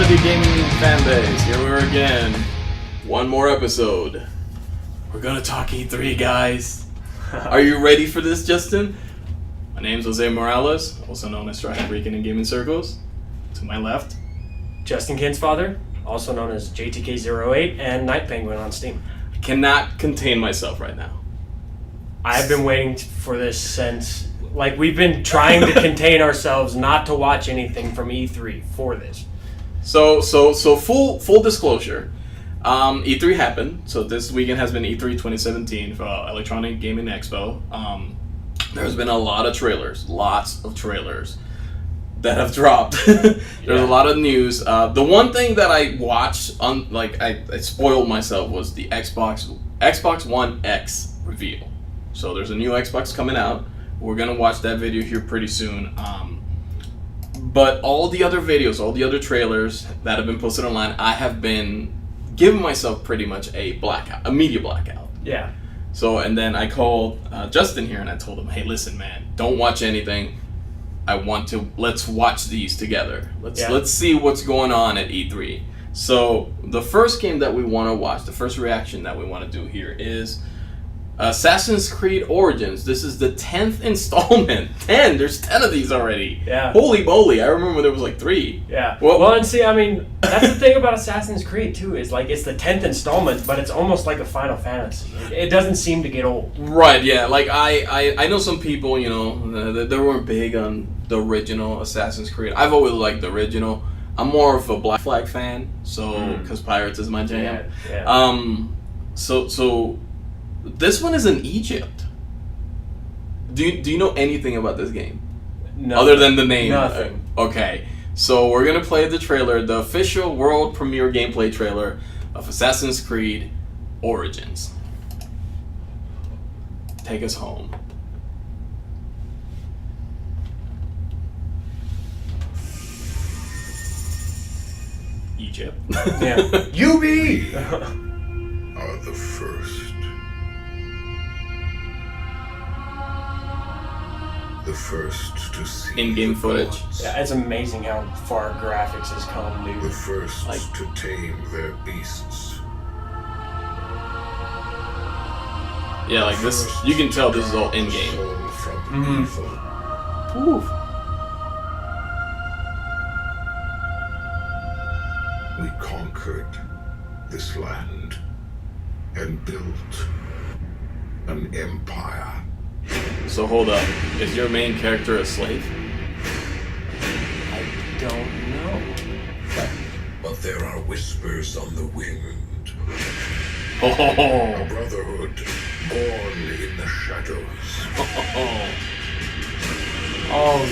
Oddity Gaming fanbase, here we are again. One more episode. We're gonna talk E3, guys. Are you ready for this, Justin? My name's José Morales, also known as StrawHatRican in gaming circles. To my left, Justin Kinsfather, also known as JTK08 and Night Penguin on Steam. I cannot contain myself right now. I've been waiting for this since, we've been trying to contain ourselves not to watch anything from E3 for this. So full disclosure. E3 happened. So this weekend has been E3 2017 for Electronic Gaming Expo. There's been a lot of trailers, lots of trailers that have dropped. There's a lot of news. The one thing that I watched, I spoiled myself, was the Xbox One X reveal. So there's a new Xbox coming out. We're gonna watch that video here pretty soon. But all the other videos, all the other trailers that have been posted online, I have been giving myself pretty much a media blackout. Yeah. So, and then I called Justin here and I told him, hey, listen, man, don't watch anything. Let's watch these together. Let's see what's going on at E3. So, the first game that we want to watch, the first reaction that we want to do here is Assassin's Creed Origins. This is the 10th installment. 10! There's 10 of these already. Yeah. Holy moly, I remember there was 3. Yeah. Well, and see, I mean, that's the thing about Assassin's Creed, too, is it's the 10th installment, but it's almost like a Final Fantasy. It doesn't seem to get old. Right, yeah. I know some people, they weren't big on the original Assassin's Creed. I've always liked the original. I'm more of a Black Flag fan, because Pirates is my jam. Yeah. So this one is in Egypt. Do you know anything about this game? No. Other than the name? Nothing. Okay. So we're going to play the trailer, the official world premiere gameplay trailer of Assassin's Creed Origins. Take us home. Egypt. Yeah. UB! Are the first. The first to see In-game the footage. gods. Yeah, it's amazing how far graphics has come, dude. The first to tame their beasts. Yeah, this, you can tell this is all in-game. Soul from evil. Oof. We conquered this land and built an empire. So hold up, is your main character a slave? I don't know. But there are whispers on the wind. Oh, A brotherhood born in the shadows. Oh,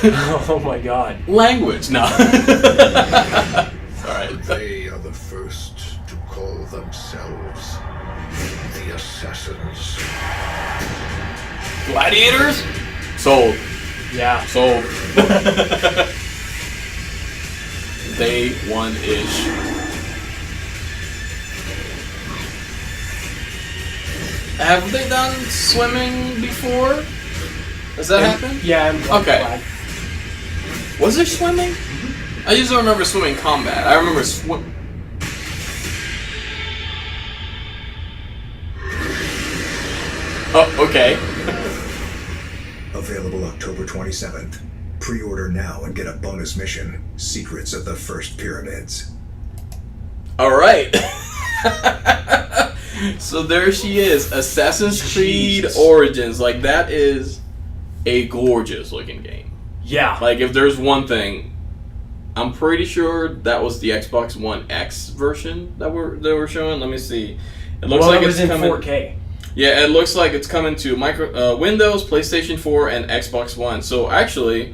shit. Oh, my God. Language, no. Alright. They are the first to call themselves the Assassins. Gladiators? Sold. Yeah. Sold. Day 1-ish. Have they done swimming before? Has that happened? Yeah. Okay. Flag. Was there swimming? I just don't remember swimming combat. I remember swim. Oh, okay. Available October 27th. Pre-order now and get a bonus mission, Secrets of the First Pyramids. Alright. So there she is. Assassin's Creed Jesus. Origins. That is a gorgeous looking game. Yeah. If there's one thing, I'm pretty sure that was the Xbox One X version that they were showing. Let me see. It looks like it was it's in coming, 4K. Yeah, it looks like it's coming to Windows, PlayStation 4, and Xbox One. So actually,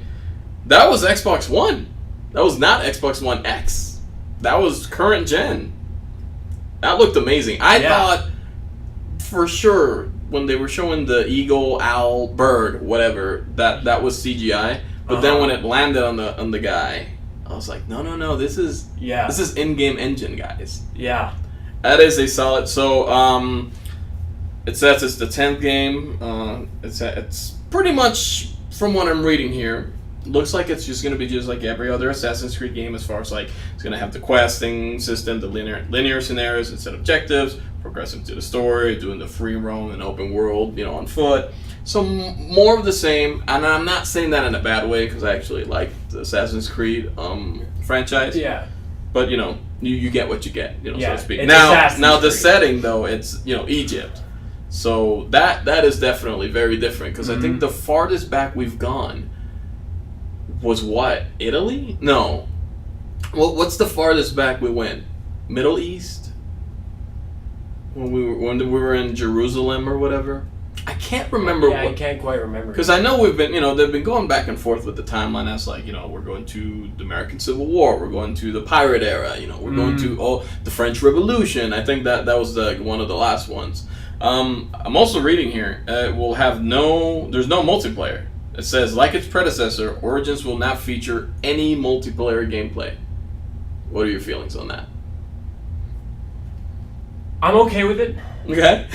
that was Xbox One. That was not Xbox One X. That was current gen. That looked amazing. I thought for sure when they were showing the eagle, owl, bird, whatever, that was CGI. But then when it landed on the guy, I was like, no, this is in-game engine, guys. Yeah. That is a solid. So it says it's the 10th game. It's pretty much, from what I'm reading here, looks like it's just going to be just like every other Assassin's Creed game as far as like it's going to have the questing system, the linear scenarios and set objectives, progressing to the story, doing the free roam and open world, on foot. So more of the same, and I'm not saying that in a bad way because I actually like the Assassin's Creed franchise. Yeah. But you get what you get, so to speak. It's Now the Creed. setting though, it's Egypt. So that is definitely very different because I think the farthest back we've gone was what? Italy? No. Well, what's the farthest back we went? Middle East? When we were in Jerusalem or whatever? I can't remember. Yeah, I can't quite remember. Because I know we've been, they've been going back and forth with the timeline. That's like, we're going to the American Civil War. We're going to the pirate era. We're going to the French Revolution. I think that was one of the last ones. I'm also reading here. There's no multiplayer. It says, like its predecessor, Origins will not feature any multiplayer gameplay. What are your feelings on that? I'm okay with it. Okay.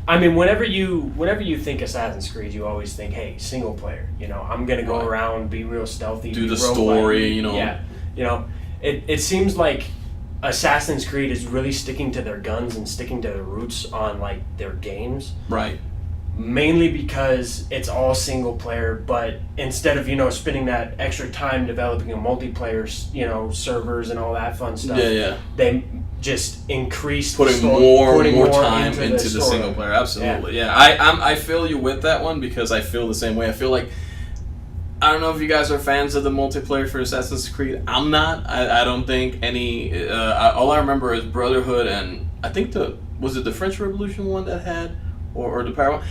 I mean, whenever you think Assassin's Creed, you always think, hey, single player. I'm gonna go around, be real stealthy, do be the roguelike. story. Yeah. It seems like Assassin's Creed is really sticking to their guns and sticking to their roots on like their games. Right. Mainly because it's all single player, but instead of spending that extra time developing a multiplayer, servers and all that fun stuff. Yeah. They just increased putting more time into the single player. Absolutely. Yeah. I feel you with that one because I feel the same way. I feel like I don't know if you guys are fans of the multiplayer for Assassin's Creed. I'm not. I don't think any. All I remember is Brotherhood and I think was it the French Revolution one that had or the Pirate one.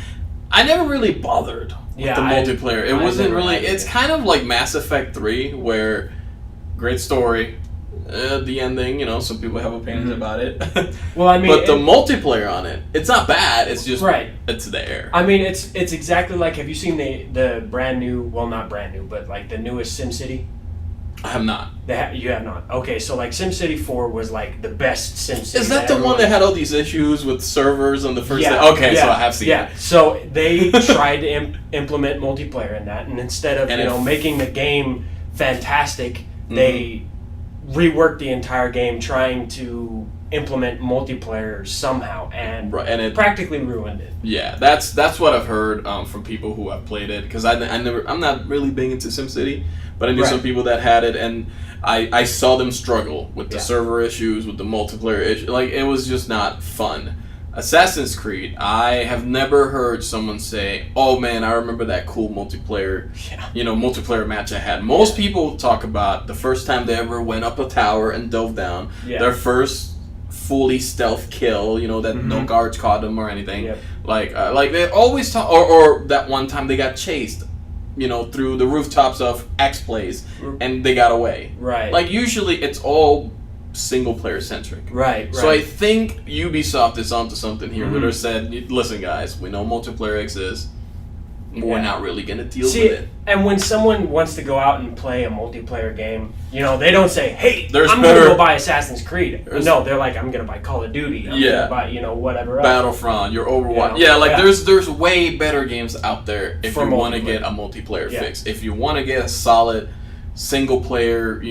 I never really bothered with the multiplayer. It wasn't really. It's kind of like Mass Effect 3, where great story. The ending, some people have opinions about it. Well, I mean, but the multiplayer on it, it's not bad. It's just it's there. I mean, it's exactly like. Have you seen the brand new? Well, not brand new, but like the newest SimCity. I have not. You have not. Okay, so like SimCity 4 was like the best SimCity. Is that the one that had all these issues with servers on the first day? Okay, so I have seen it. Yeah, so they tried to implement multiplayer in that, and instead of making the game fantastic, they reworked the entire game trying to implement multiplayer somehow, and it practically ruined it. Yeah, that's what I've heard from people who have played it, because I'm not really big into SimCity, but I knew some people that had it, and I saw them struggle with the server issues, with the multiplayer issue. Like, it was just not fun. Assassin's Creed, I have never heard someone say, "Oh man, I remember that cool multiplayer, multiplayer match I had." Most people talk about the first time they ever went up a tower and dove down, their first fully stealth kill, that no guards caught them or anything. Yep. Like they always talk, or that one time they got chased, through the rooftops of X place and they got away. Right. Like, usually it's all single player centric. Right. So I think Ubisoft is onto something here. Where they said, "Listen, guys, we know multiplayer exists. We're not really gonna deal with it." And when someone wants to go out and play a multiplayer game, they don't say, "Hey, There's I'm gonna go buy Assassin's Creed." No, they're like, "I'm gonna buy Call of Duty. I'm gonna buy whatever else." Battlefront, your Overwatch. There's way better games out there if you want to get a multiplayer fix. If you want to get a solid single player,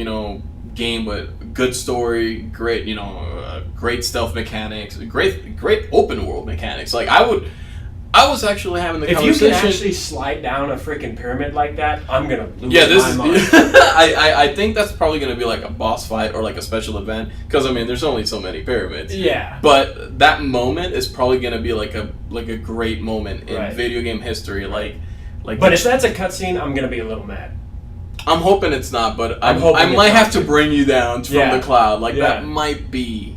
game with good story, great, great stealth mechanics, great open world mechanics. Like, I was actually having the conversation. If you can actually slide down a freaking pyramid like that, I'm gonna lose my mind. I think that's probably gonna be like a boss fight or like a special event, because there's only so many pyramids. Yeah. But that moment is probably gonna be like a great moment in video game history. But if that's a cutscene, I'm gonna be a little mad. I'm hoping it's not, but I might have to bring you down from the cloud. That might be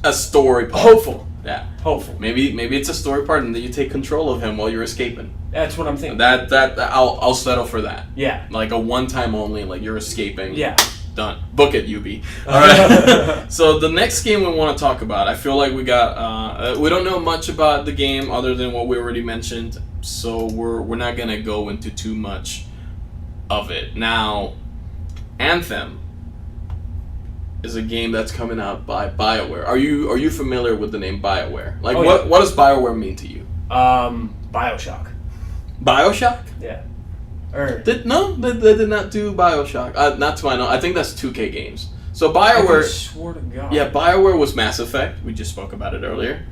a story part. Hopeful. Yeah. Hopeful. Maybe it's a story part, and then you take control of him while you're escaping. That's what I'm thinking. That I'll settle for that. Yeah. Like a one time only. Like, you're escaping. Yeah. Done. Book it, Ubi. All right. So the next game we want to talk about, I feel like we got. We don't know much about the game other than what we already mentioned, so we're not gonna go into too much of it. Now, Anthem is a game that's coming out by Bioware. Are you familiar with the name Bioware? Like, what does Bioware mean to you? Bioshock. Bioshock? Yeah. Or They did not do BioShock. Not to my knowledge. I think that's 2K games. So I BioWare. swear to God. Yeah, BioWare was Mass Effect. We just spoke about it earlier.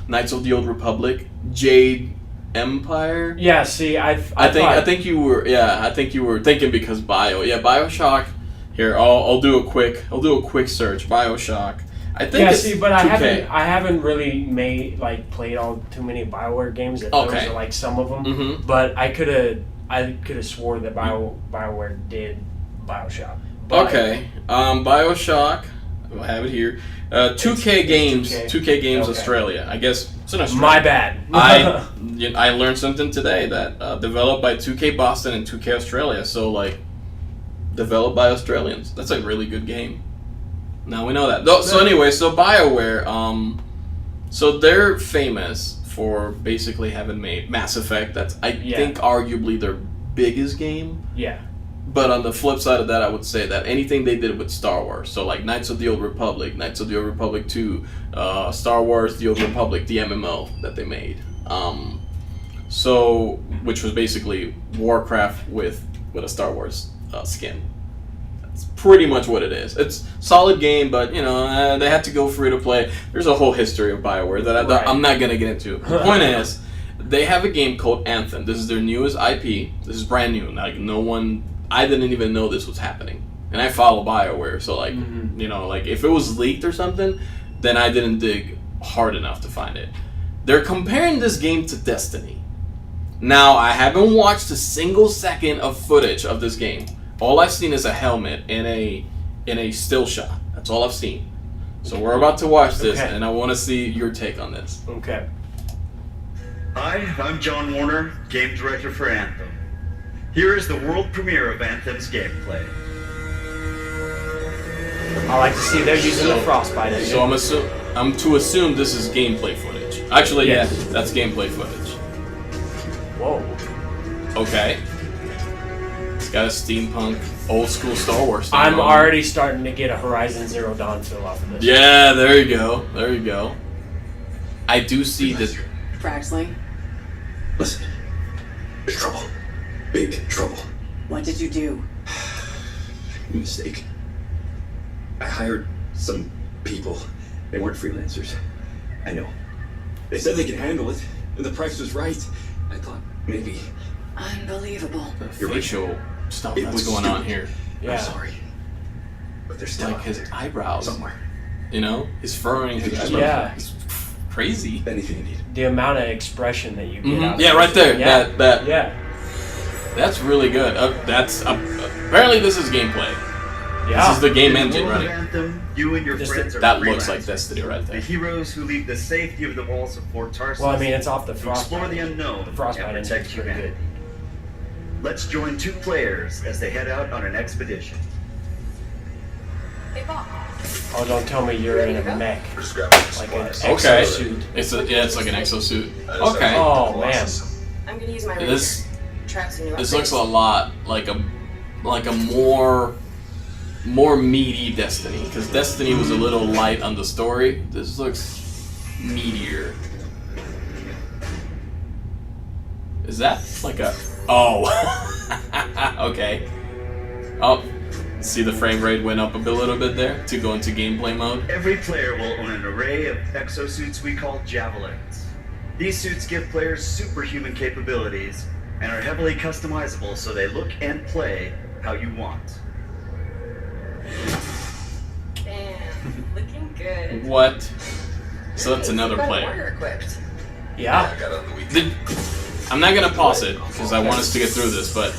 Knights of the Old Republic, Jade Empire. Yeah. See, I think you were thinking because BioShock. Here, I'll do a quick search. BioShock. I think. Yeah. It's See, but 2K. I haven't really played all too many BioWare games. Those are like some of them. Mm-hmm. But I could have swore that BioWare did BioShock. But Okay. BioShock. I have it here. 2K Games. 2K Games Okay. Australia. I guess it's in Australia. My bad. I learned something today that developed by 2K Boston and 2K Australia. So developed by Australians. That's a really good game. Now we know that. So anyway, so BioWare. So they're famous for basically having made Mass Effect. That's I think arguably their biggest game. Yeah. But on the flip side of that, I would say that anything they did with Star Wars, so like Knights of the Old Republic, Knights of the Old Republic 2, Star Wars, The Old Republic, the MMO that they made. Which was basically Warcraft with a Star Wars skin. That's pretty much what it is. It's a solid game, but they had to go free to play. There's a whole history of BioWare that I'm not going to get into. The point is, they have a game called Anthem. This is their newest IP. This is brand new. I didn't even know this was happening. And I follow BioWare, so if it was leaked or something, then I didn't dig hard enough to find it. They're comparing this game to Destiny. Now, I haven't watched a single second of footage of this game. All I've seen is a helmet in a still shot. That's all I've seen. So we're about to watch this, and I want to see your take on this. Okay. Hi, I'm John Warner, game director for Anthem. Here is the world premiere of Anthem's gameplay. I like to see they're using the frostbite engine. So I'm to assume this is gameplay footage. Actually, Yes. yeah, that's gameplay footage. Whoa. Okay. It's got a steampunk, old school Star Wars thing I'm on. already starting to get a Horizon Zero Dawn feel off of this. Yeah, there you go. I do see this. Fraxley, Listen, there's trouble. Big trouble. what did you do? Mistake. I hired some people. They weren't freelancers. I know. They said they could handle it, and the price was right. I thought maybe. Unbelievable. The You're right. facial stuff It that's was going on here. Yeah. I'm sorry. But there's still Like his eyebrows. somewhere. His furrowing his eyebrows. Yeah. It's crazy. Anything you need. The amount of expression that you get out of Yeah, this. right there. Yeah. That. Yeah. That's really good. Apparently this is gameplay. Yeah. This is the game In engine world of running. Anthem, you and your friends are That looks like freelancers. Destiny right The there. heroes who leave the safety of the walls of Fort Tarsus Well, I mean, it's off the to frostbite. explore the unknown The frostbite and engine's protect pretty humanity. Let's join two players as they head out on an expedition. Oh, don't tell me you're in a mech. Like an Okay. exosuit. It's like an exosuit. Okay. Oh, man. I'm gonna use my This traps new this looks a lot like a more meaty Destiny, because Destiny was a little light on the story. This looks meatier. Is that like a okay. Oh, see the frame rate went up a little bit there to go into gameplay mode. Every player will own an array of exosuits we call javelins. These suits give players superhuman capabilities and are heavily customizable so they look and play how you want. Damn, looking good. What? So that's another You've got player. warrior equipped. Yeah. I'm not gonna pause it because I want us to get through this, but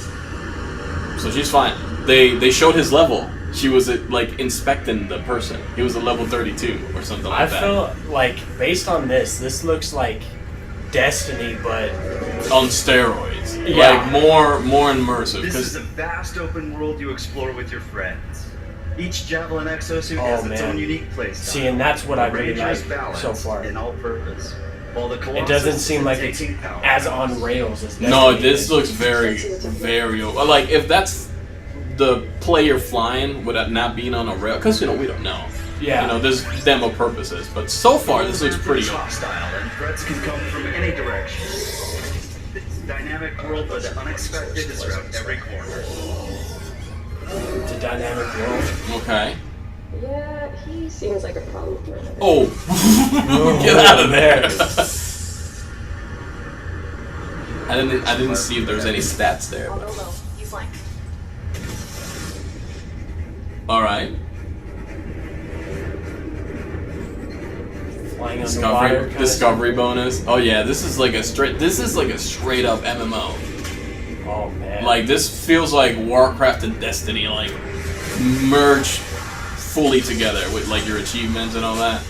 so she's fine. They showed his level. She was inspecting the person. He was a level 32 or something like I that. feel like, based on this looks like Destiny, but On steroids. Yeah. Like more immersive. This is Because a vast open world you explore with your friends. Each javelin exosuit has its man. own unique playstyle. See, and that's what I really Ranger is like balanced so far. in all purpose. While the It Colossus doesn't seem is like it's taking power. as on rails as Destiny. no, this is. looks very like if that's the player flying without not being on a rail, because we don't know. Yeah. There's demo purposes, but so far this looks pretty. Hostile, and threats can come from any direction. dynamic world, but the unexpected is around every corner. It's a dynamic world. Okay. Yeah, he seems like a problem for another. Oh, get out of there! I didn't see if there was any stats there. I'll go low. You flank. All right. Flying underwater. Discovery bonus. Oh yeah, this is like a straight up MMO. Oh man. Like this feels like Warcraft and Destiny like merged fully together with like your achievements and all that.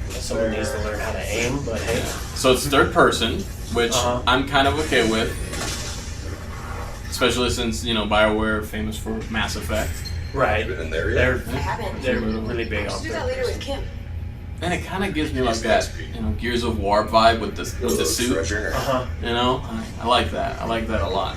Someone needs to learn how to aim, but hey. So it's third person, which I'm kind of okay with. Especially since, BioWare famous for Mass Effect. Right. They're really big on Let's do that later with Kim. And it kind of gives me like that, Gears of War vibe with the suit. I like that. I like that a lot.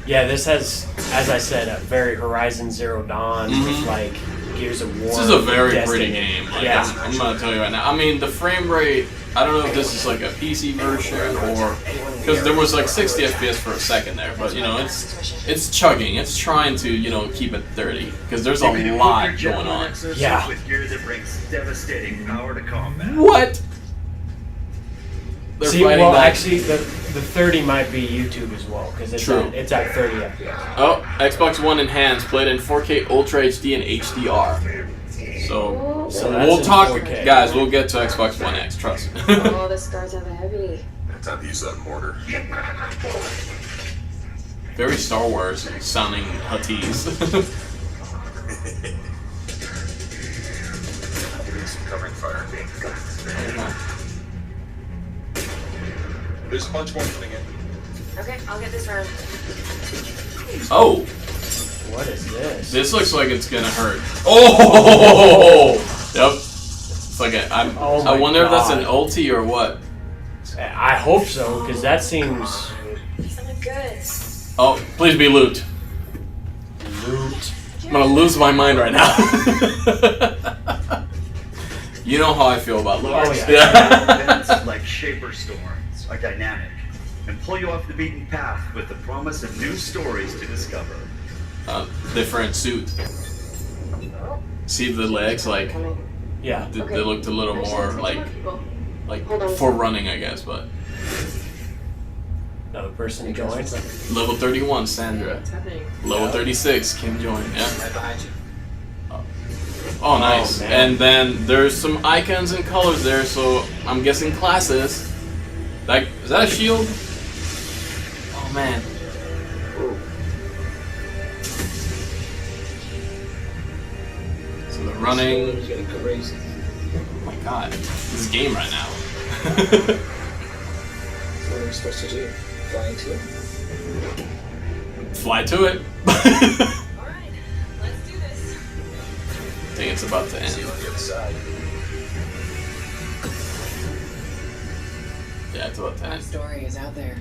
Yeah, this has, as I said, a very Horizon Zero Dawn with like Gears of War. This is a very Destiny. pretty game. Like, Yeah. I'm gonna tell you right now. I mean, the frame rate. I don't know if this is like a PC version or because there was like 60 FPS for a second there, but it's chugging. It's trying to keep it 30 because there's a lot going on. Yeah. With gear that brings devastating power to combat. What? They're See, fighting well, that. actually, the 30 might be YouTube as well because it's True. it's at 30 FPS. Oh, Xbox One enhanced, played in 4K Ultra HD and HDR. So So that's we'll in talk, 4K. guys. We'll get to Xbox One X. Trust me. Oh, the scars have a heavy. Time to use that mortar. Very Star Wars sounding Huttese. Covering fire. There's a bunch more coming in. Okay, I'll get this round. Oh, What is this? this looks like it's gonna hurt. Oh, yep. It's like Oh I my wonder if that's an God. ulti or what. I hope so because that seems Something good. Oh, please be loot. loot. I'm gonna lose my mind right now. You know how I feel about loot. Oh, yeah. Events like Shaper Storms are dynamic and pull you off the beaten path with the promise of new stories to discover. Different suit. See the legs, like Yeah. they looked a little more like Hold on. for running, I guess. But Another person joins. level 31, Sandra. Level 36, Kim joined. Yeah. Right behind you. Oh, nice. man. And then there's some icons and colors there, so I'm guessing classes. Like, is that a shield? Oh man. So they're running. Oh my god, this game right now. What are we supposed to do? Fly into it? Fly to it. Alright, let's do this. I think it's about to end. See you on the other side. Yeah, it's about to Our end. story is out there.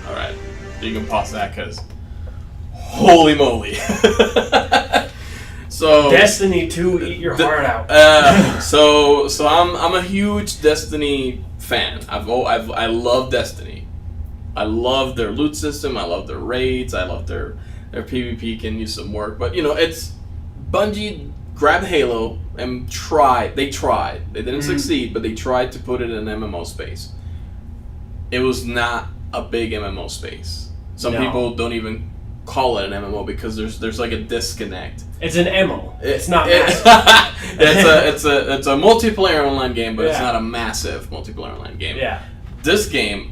Alright, you can pause that because holy moly. So Destiny 2, eat your heart out. so I'm a huge Destiny fan. I love Destiny. I love their loot system. I love their raids. I love their PvP can use some work. But it's Bungie grabbed Halo and tried. They tried. They didn't succeed, but they tried to put it in an MMO space. It was not a big MMO space. Some No. people don't even call it an MMO because there's like a disconnect. It's an MMO. It's not It's massive. it's a multiplayer online game, but it's Yeah. not a massive multiplayer online game. Yeah. This game,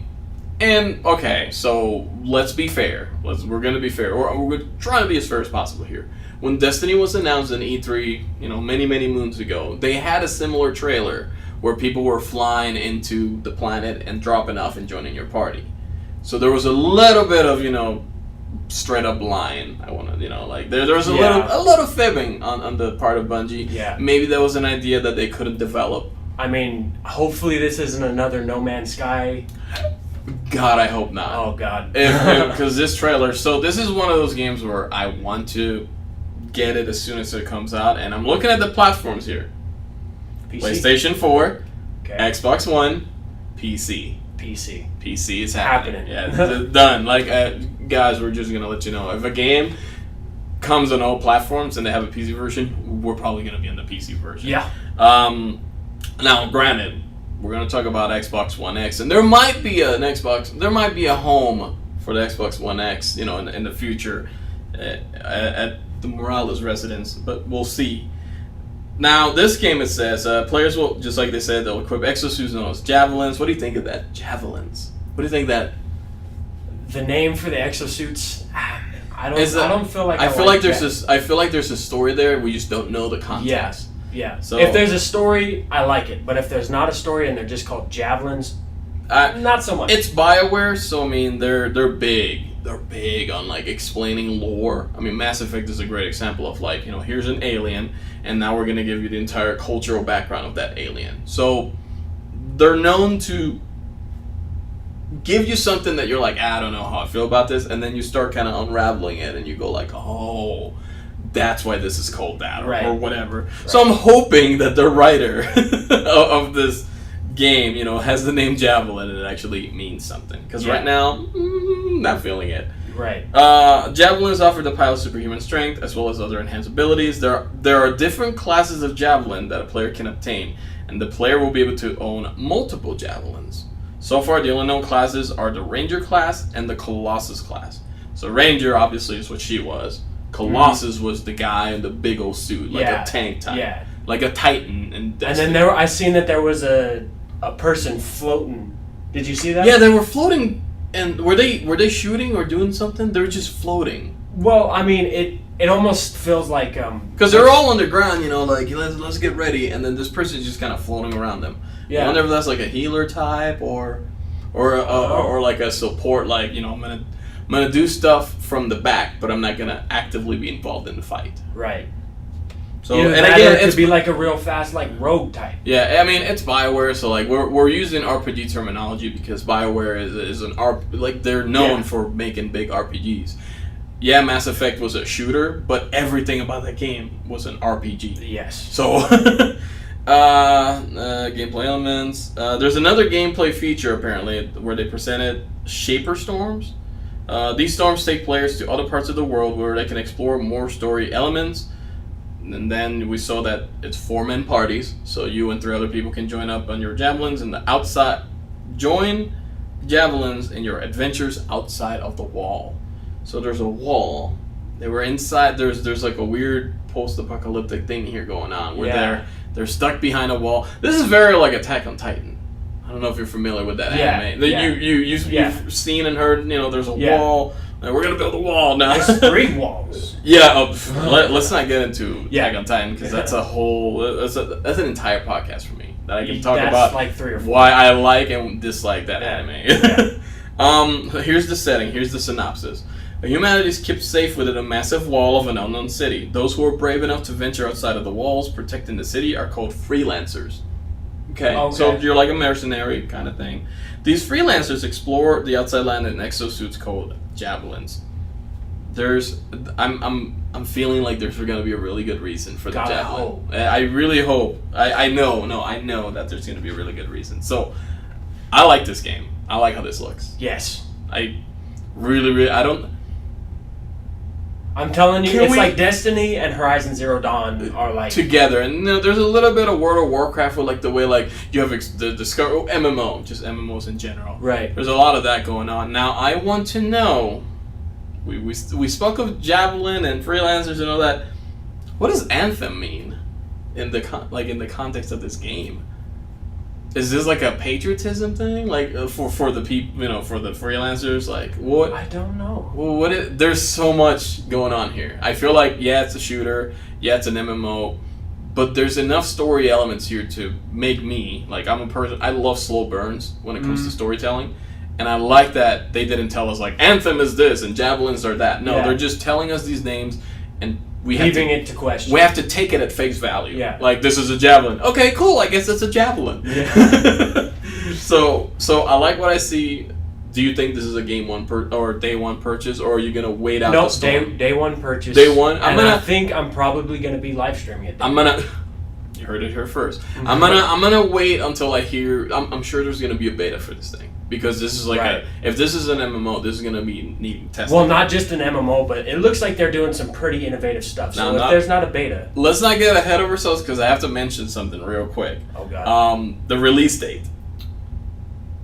and okay, so let's be fair. We're gonna be fair, or we're trying to be as fair as possible here. When Destiny was announced in E3, many moons ago, they had a similar trailer where people were flying into the planet and dropping off and joining your party. So there was a little bit of straight up lying. I want to, there was a little fibbing on the part of Bungie. Yeah. Maybe that was an idea that they couldn't develop. I mean, hopefully this isn't another No Man's Sky. God, I hope not. Oh God. Because this trailer. So this is one of those games where I want to get it as soon as it comes out, and I'm looking at the platforms here. PC. PlayStation 4, Okay. Xbox One, PC. PC. PC is happening. Happening. Yeah, done. Like, guys, we're just gonna let you know, if a game comes on all platforms and they have a PC version, we're probably gonna be in the PC version. Yeah. Now, granted, we're gonna talk about Xbox One X, and there might be a home for the Xbox One X, you know, in the future, at the Morales residence, but we'll see. Now, this game, it says, players will, just like they said, they'll equip exosuits known as javelins. What do you think of that? Javelins. What do you think that? The name for the exosuits, I don't feel like I feel like that. there's a story there. We just don't know the context. Yeah. So if there's a story, I like it. But if there's not a story and they're just called javelins, not so much. It's Bioware, so I mean they're big. They're big on like explaining lore. I mean, Mass Effect is a great example of like, you know, here's an alien, and now we're gonna give you the entire cultural background of that alien. So they're known to give you something that you're like, I don't know how I feel about this, and then you start kind of unraveling it, and you go like, oh, that's why this is called that, or whatever. Right. So I'm hoping that the writer of this game, you know, has the name Javelin and it actually means something. Because right now, not feeling it. Right. Javelins offer the pilot superhuman strength as well as other enhanced abilities. There are different classes of javelin that a player can obtain, and the player will be able to own multiple javelins. So far, the only known classes are the Ranger class and the Colossus class. So Ranger, obviously, is what she was. Colossus was the guy in the big old suit, like a tank type, like a Titan. And then I seen that there was a person floating. Did you see that? Yeah, they were floating. And were they shooting or doing something? They were just floating. Well, I mean, it almost feels like because they're all underground, you know, like let's get ready, and then this person's just kind of floating around them. Yeah. I wonder if that's like a healer type or like a support, like, you know, I'm gonna do stuff from the back, but I'm not gonna actively be involved in the fight. Right. So and again, it could be like a real fast, like rogue type. Yeah, I mean it's Bioware, so like we're using RPG terminology because Bioware is an like they're known for making big RPGs. Yeah, Mass Effect was a shooter, but everything about that game was an RPG. Yes. So, gameplay elements. There's another gameplay feature apparently where they presented Shaper Storms. These storms take players to other parts of the world where they can explore more story elements. And then we saw that it's 4-man parties, so you and 3 other people can join up on your javelins in the outside. Join javelins in your adventures outside of the wall. So there's a wall. They were inside. There's like a weird post-apocalyptic thing here going on where they're stuck behind a wall. This is very like Attack on Titan. I don't know if you're familiar with that anime. You've seen and heard. You know, there's a wall. We're gonna build a wall now. There's 3 walls. Let's not get into Attack on Titan because that's a whole. That's an entire podcast for me that I can talk about. Like 3 or 4. Why I like and dislike that anime. Here's the setting. Here's the synopsis. Humanity is kept safe within a massive wall of an unknown city. Those who are brave enough to venture outside of the walls protecting the city are called freelancers. Okay, so you're like a mercenary kind of thing. These freelancers explore the outside land in exosuits called javelins. I'm feeling like there's going to be a really good reason for the javelin. I really hope. I know that there's going to be a really good reason. So, I like this game. I like how this looks. Yes. I really, I'm telling you, it's like Destiny and Horizon Zero Dawn are like together, and there's a little bit of World of Warcraft with like the way like you have the Discover MMO, just MMOs in general. Right. There's a lot of that going on. Now I want to know. We spoke of Javelin and freelancers and all that. What does Anthem mean in the context of this game? Is this like a patriotism thing, like for the people, you know, for the freelancers? Like what? I don't know. Well, there's so much going on here. I feel like it's a shooter, it's an MMO, but there's enough story elements here to make me like I'm a person. I love slow burns when it comes to storytelling, and I like that they didn't tell us like Anthem is this and javelins are that. No, they're just telling us these names and. Leaving it to question. We have to take it at face value. Yeah. Like, this is a javelin. Okay, cool. I guess it's a javelin. Yeah. So I like what I see. Do you think this is a game or day one purchase, or are you gonna wait out the storm? Day one purchase. Day one. I think I'm probably gonna be live streaming it. You heard it here first. I'm gonna wait until I hear. I'm sure there's gonna be a beta for this thing because this is like if this is an MMO, this is gonna be needing testing. Well, not just an MMO, but it looks like they're doing some pretty innovative stuff. So if there's not a beta, let's not get ahead of ourselves because I have to mention something real quick. Oh god. The release date.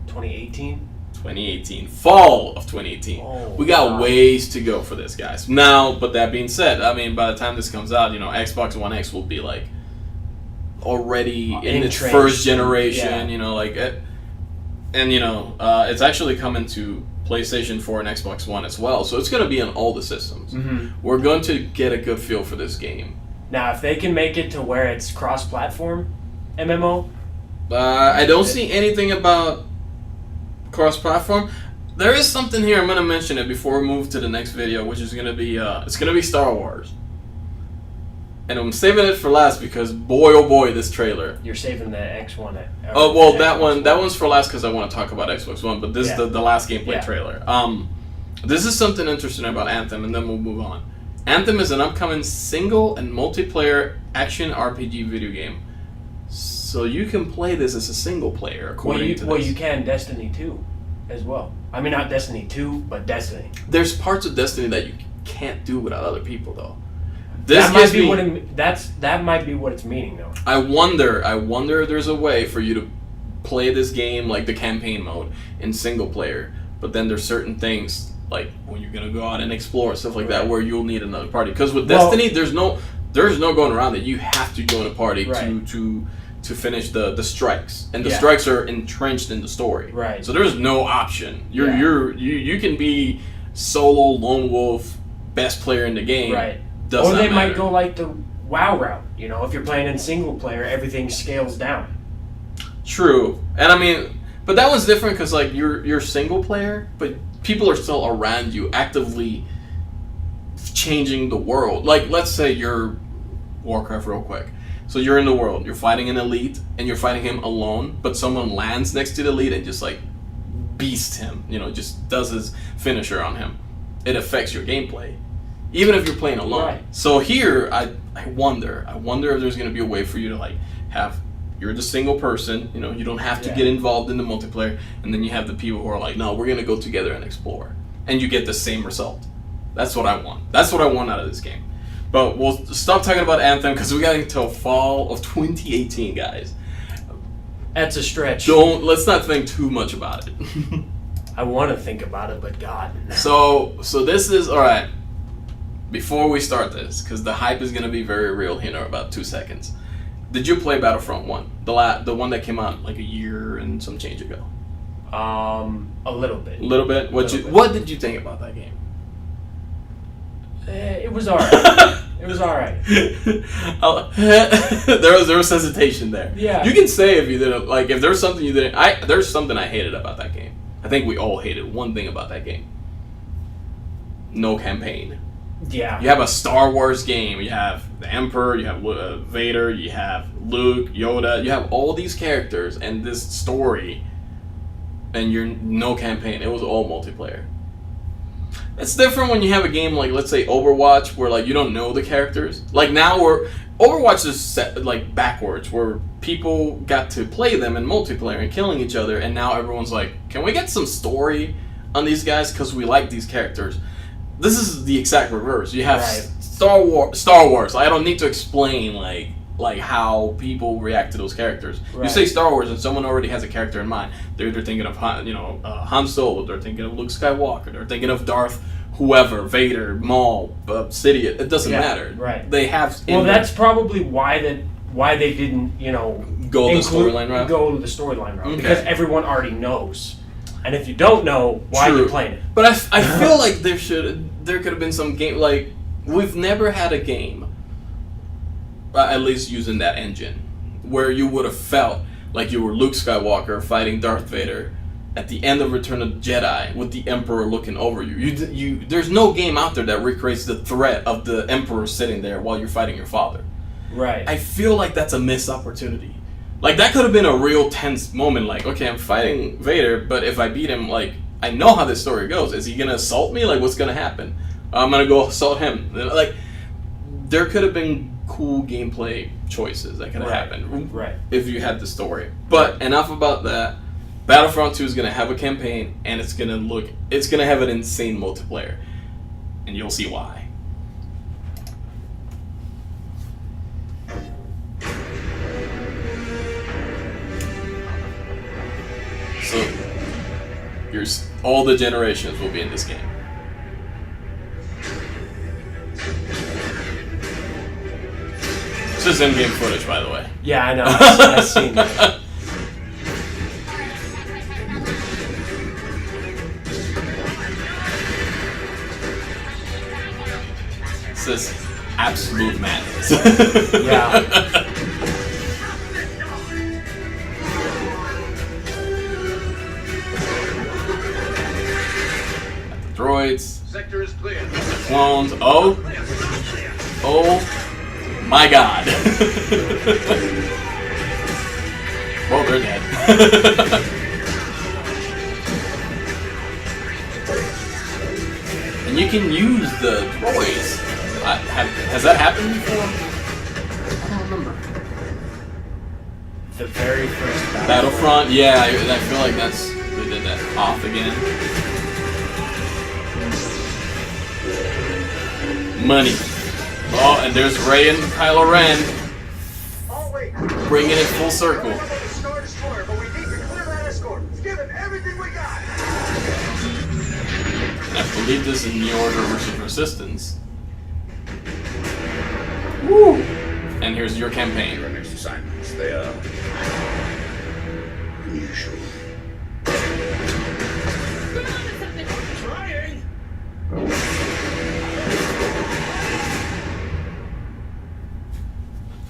2018. 2018, fall of 2018. Oh, we got ways to go for this, guys. Now, but that being said, I mean, by the time this comes out, Xbox One X will be like already in its first generation. It's actually coming to PlayStation 4 and Xbox One as well, so it's going to be on all the systems. We're going to get a good feel for this game. Now, if they can make it to where it's cross-platform MMO, I don't see anything about cross-platform. There is something here. I'm going to mention it before we move to the next video, which is going to be it's going to be Star Wars. And I'm saving it for last because boy oh boy, this trailer. You're saving the X1. Oh well, that one's for last because I want to talk about Xbox One. But this is the last gameplay trailer. This is something interesting about Anthem, and then we'll move on. Anthem is an upcoming single and multiplayer action RPG video game. So you can play this as a single player, according to this. Well, you can Destiny 2 as well. I mean, not Destiny 2, but Destiny. There's parts of Destiny that you can't do without other people, though. That might be what it's meaning, though. I wonder if there's a way for you to play this game like the campaign mode in single player, but then there's certain things like when you're gonna go out and explore stuff like that where you'll need another party. Because with Destiny, there's no going around it. You have to join a party to finish the strikes, and the strikes are entrenched in the story. Right. So there's no option. You can be solo lone wolf, best player in the game. Right. Or they might go like the WoW route. If you're playing in single player, everything scales down. True, and I mean, but that one's different because like you're single player, but people are still around you, actively changing the world. Like let's say you're Warcraft, real quick. So you're in the world, you're fighting an elite, and you're fighting him alone, but someone lands next to the elite and just like beasts him, just does his finisher on him. It affects your gameplay, even if you're playing alone. Right. So here, I wonder if there's going to be a way for you to like you're the single person, you don't have to get involved in the multiplayer, and then you have the people who are like, no, we're going to go together and explore, and you get the same result. That's what I want. That's what I want out of this game. But we'll stop talking about Anthem because we got until fall of 2018, guys. That's a stretch. Let's not think too much about it. I want to think about it, but God. So this is all right. Before we start this, because the hype is gonna be very real here in about 2 seconds. Did you play Battlefront 1? The one that came out like a year and some change ago. A little bit. A little bit. What did you think about that game? It was alright. It was alright. there was hesitation there. Yeah. You can say if you didn't like if there's something you didn't. There's something I hated about that game. I think we all hated one thing about that game. No campaign. Yeah. You have a Star Wars game. You have the Emperor. You have Vader. You have Luke, Yoda. You have all these characters and this story, and you're no campaign. It was all multiplayer. It's different when you have a game like, let's say, Overwatch, where like you don't know the characters. Like now, Overwatch is set like backwards, where people got to play them in multiplayer and killing each other, and now everyone's like, can we get some story on these guys because we like these characters? This is the exact reverse. You have Star Wars. I don't need to explain like how people react to those characters. Right. You say Star Wars and someone already has a character in mind. They're thinking of Han Solo. They're thinking of Luke Skywalker. They're thinking of Darth whoever, Vader, Maul, Sidious. It doesn't matter. Right. They have. Well, that's probably why they didn't go the storyline route. Go the storyline route because everyone already knows. And if you don't know, why are you playing it? But I feel like there could have been some game, like, we've never had a game, at least using that engine, where you would have felt like you were Luke Skywalker fighting Darth Vader at the end of Return of the Jedi with the Emperor looking over you. There's no game out there that recreates the threat of the Emperor sitting there while you're fighting your father. Right. I feel like that's a missed opportunity. Like, that could have been a real tense moment. Like, okay, I'm fighting Vader, but if I beat him, like, I know how this story goes. Is he going to assault me? Like, what's going to happen? I'm going to go assault him. Like, there could have been cool gameplay choices that could have happened Right. if you had the story. But enough about that. Battlefront 2 is going to have a campaign, and it's going to have an insane multiplayer. And you'll see why. So, all the generations will be in this game. This is in-game footage, by the way. Yeah, I know. I've seen that. This is absolute madness. Yeah. Droids, Sector is clear. clones. Oh my God! Well, they're dead. And you can use the droids. Has that happened before? I don't remember. The very first Battlefront. Yeah, I feel like they did that off again. Money. Oh, and there's Rey and Kylo Ren bringing it full circle. I believe this is New Order versus Resistance. Woo! And here's your campaign. Your next assignments, they are unusual. Trying.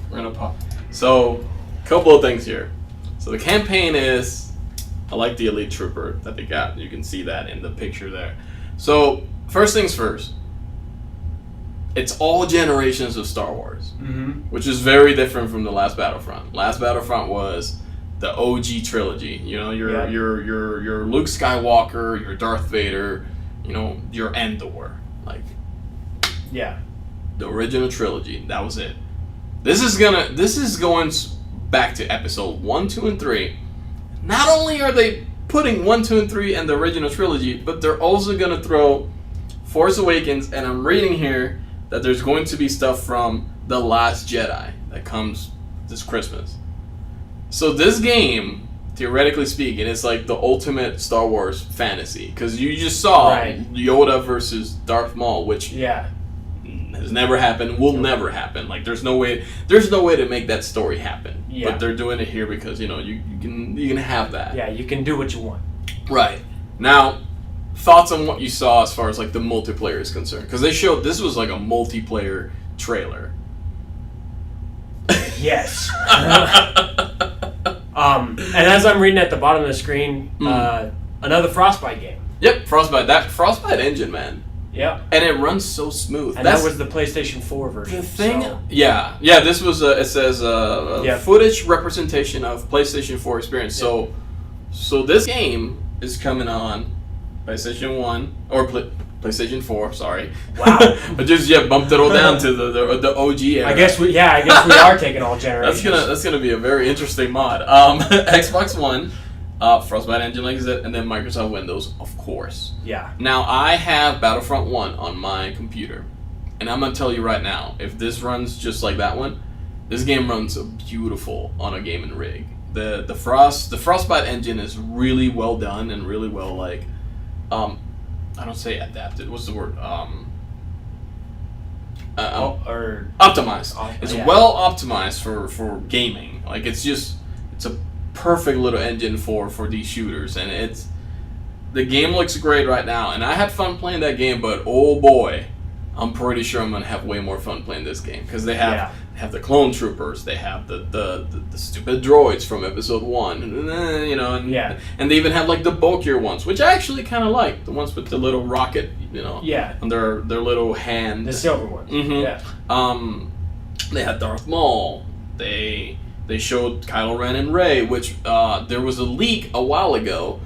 We're gonna pop. So, a couple of things here. So the campaign is, I like the Elite Trooper that they got. You can see that in the picture there. So, first things first. It's all generations of Star Wars, which is very different from the last Battlefront. Last Battlefront was the OG trilogy. You know, your Luke Skywalker, your Darth Vader, you know, your Endor, like Yeah. the original trilogy. That was it. This is going back to episode 1, 2, and 3. Not only are they putting 1, 2, and 3 in the original trilogy, but they're also gonna throw Force Awakens, and I'm reading here that there's going to be stuff from The Last Jedi that comes this Christmas. So this game, theoretically speaking, is like the ultimate Star Wars fantasy, because you just saw Yoda versus Darth Maul, which has never happened, will never happen. Like there's no way to make that story happen. Yeah. But they're doing it here because you can have that. Yeah, you can do what you want. Right. Now, thoughts on what you saw as far as like the multiplayer is concerned? Because they showed this was like a multiplayer trailer. Yes. And as I'm reading at the bottom of the screen, another Frostbite game. Yep, Frostbite. That Frostbite engine, man. Yep. And it runs so smooth. And that was the PlayStation 4 version. The thing, so. yeah. This was it says footage representation of PlayStation 4 experience. Yep. So this game is coming on PlayStation 1 or PlayStation 4. Sorry. Wow. I just bumped it all down to the OG era. I guess we are taking all generations. That's gonna be a very interesting mod. Xbox One, Frostbite engine, like I said, and then Microsoft Windows, of course. Yeah. Now I have Battlefront 1 on my computer, and I'm gonna tell you right now, if this runs just like that one, this game runs beautiful on a gaming rig. The Frostbite engine is really well done and really well I don't say adapted. What's the word? Optimized. It's well optimized for gaming. Like it's a perfect little engine for these shooters, and the game looks great right now. And I had fun playing that game, but oh boy, I'm pretty sure I'm gonna have way more fun playing this game because they have the clone troopers, they have the stupid droids from episode 1, and they even have like the bulkier ones, which I actually kind of like, the ones with the little rocket, on their little hand, the silver ones. Mm-hmm. They had Darth Maul. They showed Kylo Ren and Rey, which there was a leak a while ago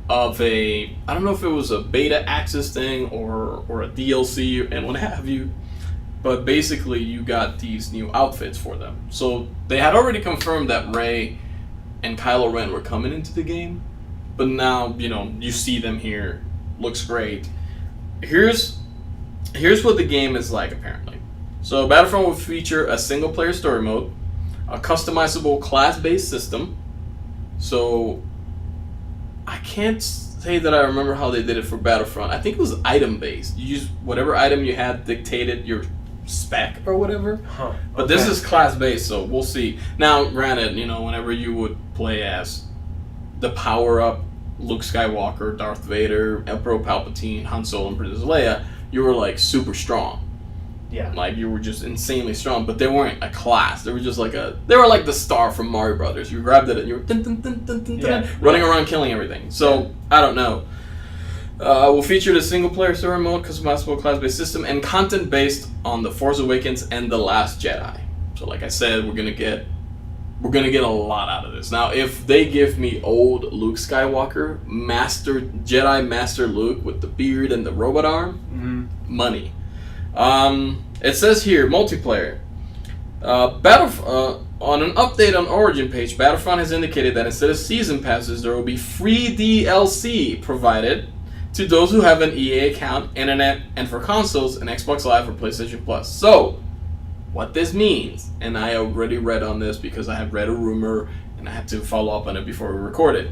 of I don't know if it was a beta access thing or a DLC and what have you, but basically you got these new outfits for them. So they had already confirmed that Rey and Kylo Ren were coming into the game, but now, you know, you see them here. Looks great. Here's what the game is like, apparently. So Battlefront will feature a single-player story mode, a customizable class-based system. So I can't say that I remember how they did it for Battlefront. I think it was item-based. You use whatever item you had dictated your spec or whatever. Huh. But Okay. this is class-based, so we'll see. Now, granted, you know, whenever you would play as the power-up Luke Skywalker, Darth Vader, Emperor Palpatine, Han Solo, and Princess Leia, you were like super strong. Yeah. Like you were just insanely strong, but they weren't a class. They were just like they were like the star from Mario Brothers. You grabbed it and you were dun, dun, dun, dun, dun, dun, running around killing everything. So I don't know. We'll feature the single player story mode, customizable class based system, and content based on The Force Awakens and The Last Jedi. So like I said, we're gonna get a lot out of this. Now, if they give me old Luke Skywalker, Jedi Master Luke with the beard and the robot arm, money. It says here, multiplayer. On an update on Origin page, Battlefront has indicated that instead of season passes, there will be free DLC provided to those who have an EA account, internet, and for consoles, an Xbox Live or PlayStation Plus. So, what this means, and I already read on this because I have read a rumor and I had to follow up on it before we recorded.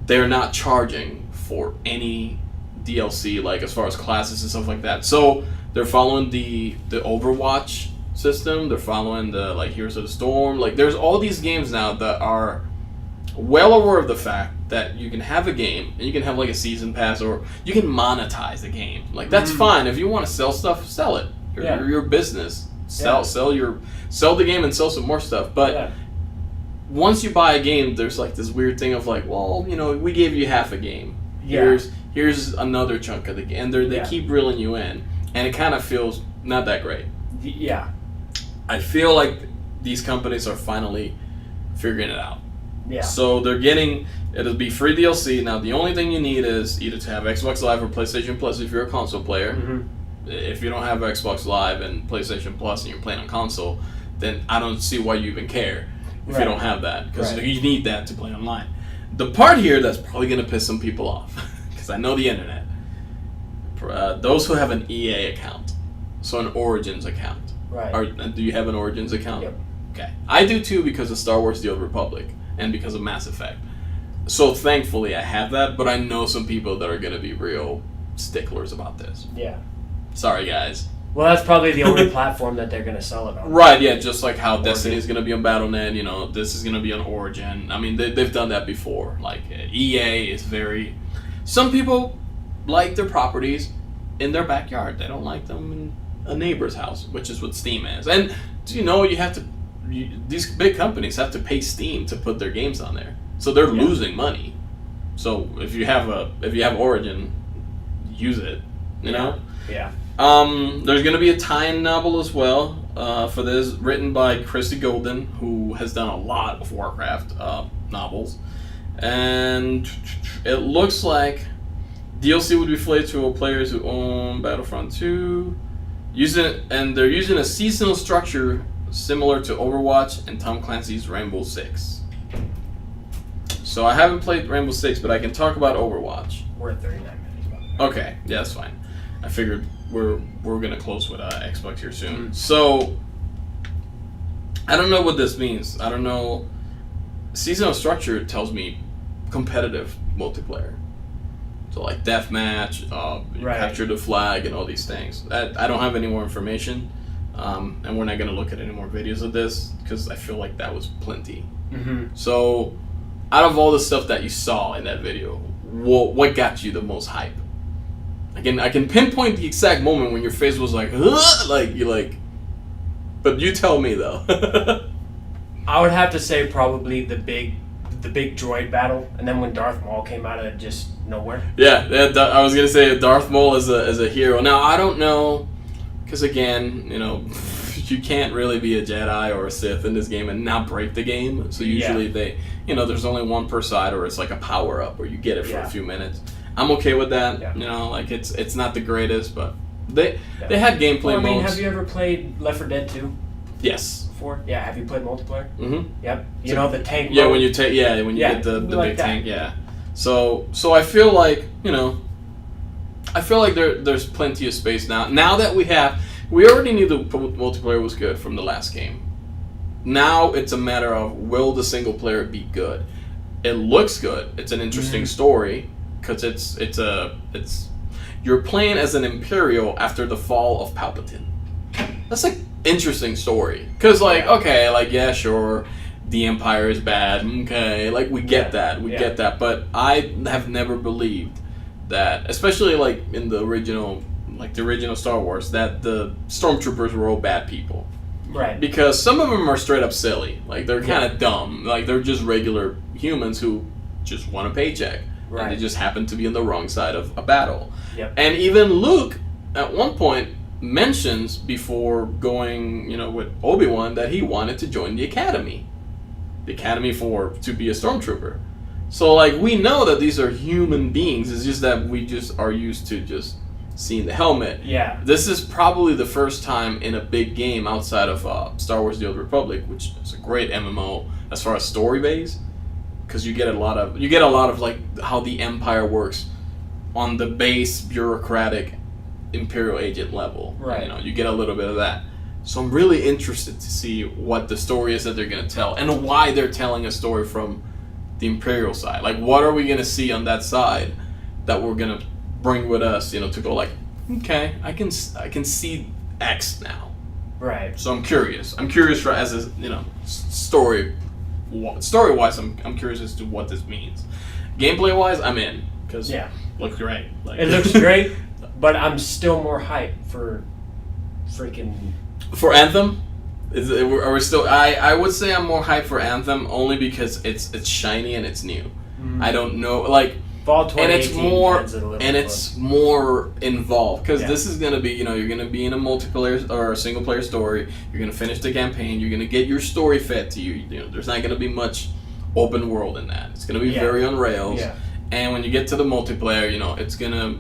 They're not charging for any DLC, like as far as classes and stuff like that. So they're following the Overwatch system. They're following the like Heroes of the Storm. Like there's all these games now that are well aware of the fact that you can have a game and you can have like a season pass or you can monetize the game. Like that's fine. If you want to sell stuff, sell it. Your business. Sell the game and sell some more stuff. But once you buy a game, there's like this weird thing of like, well, you know, we gave you half a game. Here's another chunk of the game. And they keep reeling you in. And it kind of feels not that great. Yeah. I feel like these companies are finally figuring it out. Yeah. So it'll be free DLC. Now, the only thing you need is either to have Xbox Live or PlayStation Plus if you're a console player. Mm-hmm. If you don't have Xbox Live and PlayStation Plus and you're playing on console, then I don't see why you even care if you don't have that. Because you need that to play online. The part here that's probably going to piss some people off, because I know the internet, those who have an EA account, so an Origins account. Right. Do you have an Origins account? Yep. Okay. I do too because of Star Wars The Old Republic and because of Mass Effect. So thankfully I have that, but I know some people that are going to be real sticklers about this. Yeah. Sorry, guys. Well, that's probably the only platform that they're going to sell it on. Right, yeah, just like how Destiny is going to be on Battle.net, you know, this is going to be on Origin. I mean, they've done that before. Like, EA is very... Some people like their properties in their backyard. They don't like them in a neighbor's house, which is what Steam is. And, you know, these big companies have to pay Steam to put their games on there. So they're losing money. So if you have Origin, use it, you know? Yeah. There's going to be a tie-in novel as well for this, written by Christy Golden, who has done a lot of Warcraft novels. And it looks like DLC would be flavored to players who own Battlefront 2. They're using a seasonal structure similar to Overwatch and Tom Clancy's Rainbow Six. So I haven't played Rainbow Six, but I can talk about Overwatch. We're at 39 minutes. Okay, yeah, that's fine. I figured we're gonna close with Xbox here soon. So I don't know what this means. I don't know. Seasonal structure tells me competitive multiplayer. So like deathmatch, capture the flag, and all these things. I don't have any more information, and we're not gonna look at any more videos of this because I feel like that was plenty. Mm-hmm. So out of all the stuff that you saw in that video, what got you the most hype? I can pinpoint the exact moment when your face was like, ugh! Like you like. But you tell me though. I would have to say probably the big droid battle, and then when Darth Maul came out of just nowhere. Yeah, I was gonna say Darth Maul as a hero. Now I don't know, because again, you know, you can't really be a Jedi or a Sith in this game and not break the game. So usually there's only one per side, or it's like a power up, or you get it for a few minutes. I'm okay with that. Yeah. You know, like it's not the greatest, but They had gameplay Well, I mean, modes. have you ever played Left 4 Dead 2 Yes. before? Yeah, have you played multiplayer? Mm-hmm. Yep. You know the tank Yeah, mode? when you take when you Yeah, get the like big that. tank, yeah. So I feel like, I feel like there's plenty of space now. Now that we already knew the multiplayer was good from the last game. Now it's a matter of, will the single player be good? It looks good. It's an interesting story because it's you're playing as an Imperial after the fall of Palpatine. That's like interesting story because yeah, sure, the Empire is bad. Okay, like we get that, get that, but I have never believed that, especially like in the original Star Wars, that the stormtroopers were all bad people. Right. Because some of them are straight up silly. Like they're kind of dumb. Like they're just regular humans who just want a paycheck. Right. And they just happen to be on the wrong side of a battle. Yep. And even Luke, at one point, mentions before going, with Obi-Wan, that he wanted to join the Academy. The Academy to be a stormtrooper. So, like, we know that these are human beings. It's just that we just are used to just seeing the helmet. Yeah. This is probably the first time in a big game outside of Star Wars: The Old Republic, which is a great MMO as far as story base, because you get a lot of like how the Empire works on the base bureaucratic Imperial agent level. Right. You get a little bit of that. So I'm really interested to see what the story is that they're going to tell and why they're telling a story from the Imperial side. Like, what are we going to see on that side that we're going to bring with us, to go like, okay, I can see X now. Right. So I'm curious. I'm curious as a, story-wise, I'm curious as to what this means. Gameplay-wise, I'm in, because it looks great. Like, it looks great, but I'm still more hyped for freaking... For Anthem? Are we still... I would say I'm more hyped for Anthem only because it's shiny and it's new. Mm-hmm. I don't know, like... Fall 2018 and it's more involved because this is going to be, you're going to be in a multiplayer or a single player story. You're going to finish the campaign. You're going to get your story fed to you. There's not going to be much open world in that. It's going to be very on rails. Yeah. And when you get to the multiplayer, it's going to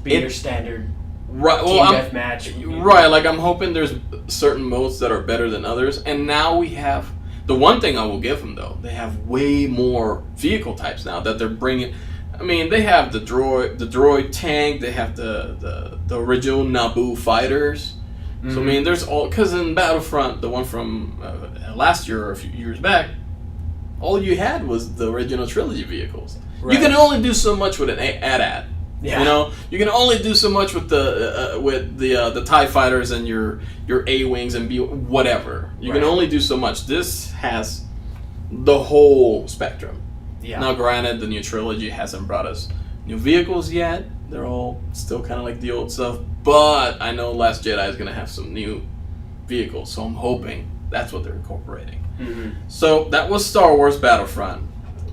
be your standard team deathmatch. Right. Like, I'm hoping there's certain modes that are better than others. And now we have... The one thing I will give them, though, they have way more vehicle types now that they're bringing. I mean, they have the droid tank. They have the original Naboo fighters. Mm-hmm. So I mean, there's all, because in Battlefront, the one from last year or a few years back, all you had was the original trilogy vehicles. Right. You can only do so much with an AT-AT. Yeah. You can only do so much with the TIE fighters and your A-wings and whatever. You can only do so much. This has the whole spectrum. Yeah. Now, granted, the new trilogy hasn't brought us new vehicles yet. They're all still kind of like the old stuff. But I know Last Jedi is going to have some new vehicles, so I'm hoping that's what they're incorporating. Mm-hmm. So that was Star Wars Battlefront.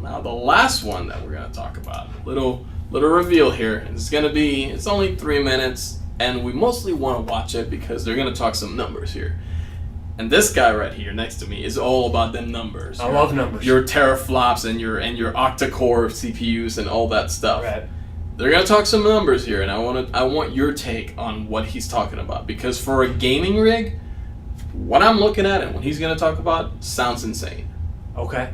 Now, the last one that we're going to talk about, little reveal here. It's only 3 minutes, and we mostly want to watch it because they're going to talk some numbers here. And this guy right here next to me is all about them numbers. I love numbers. Your teraflops and your octa-core CPUs and all that stuff. Right. They're going to talk some numbers here, and I want your take on what he's talking about. Because for a gaming rig, what I'm looking at and what he's going to talk about sounds insane. Okay.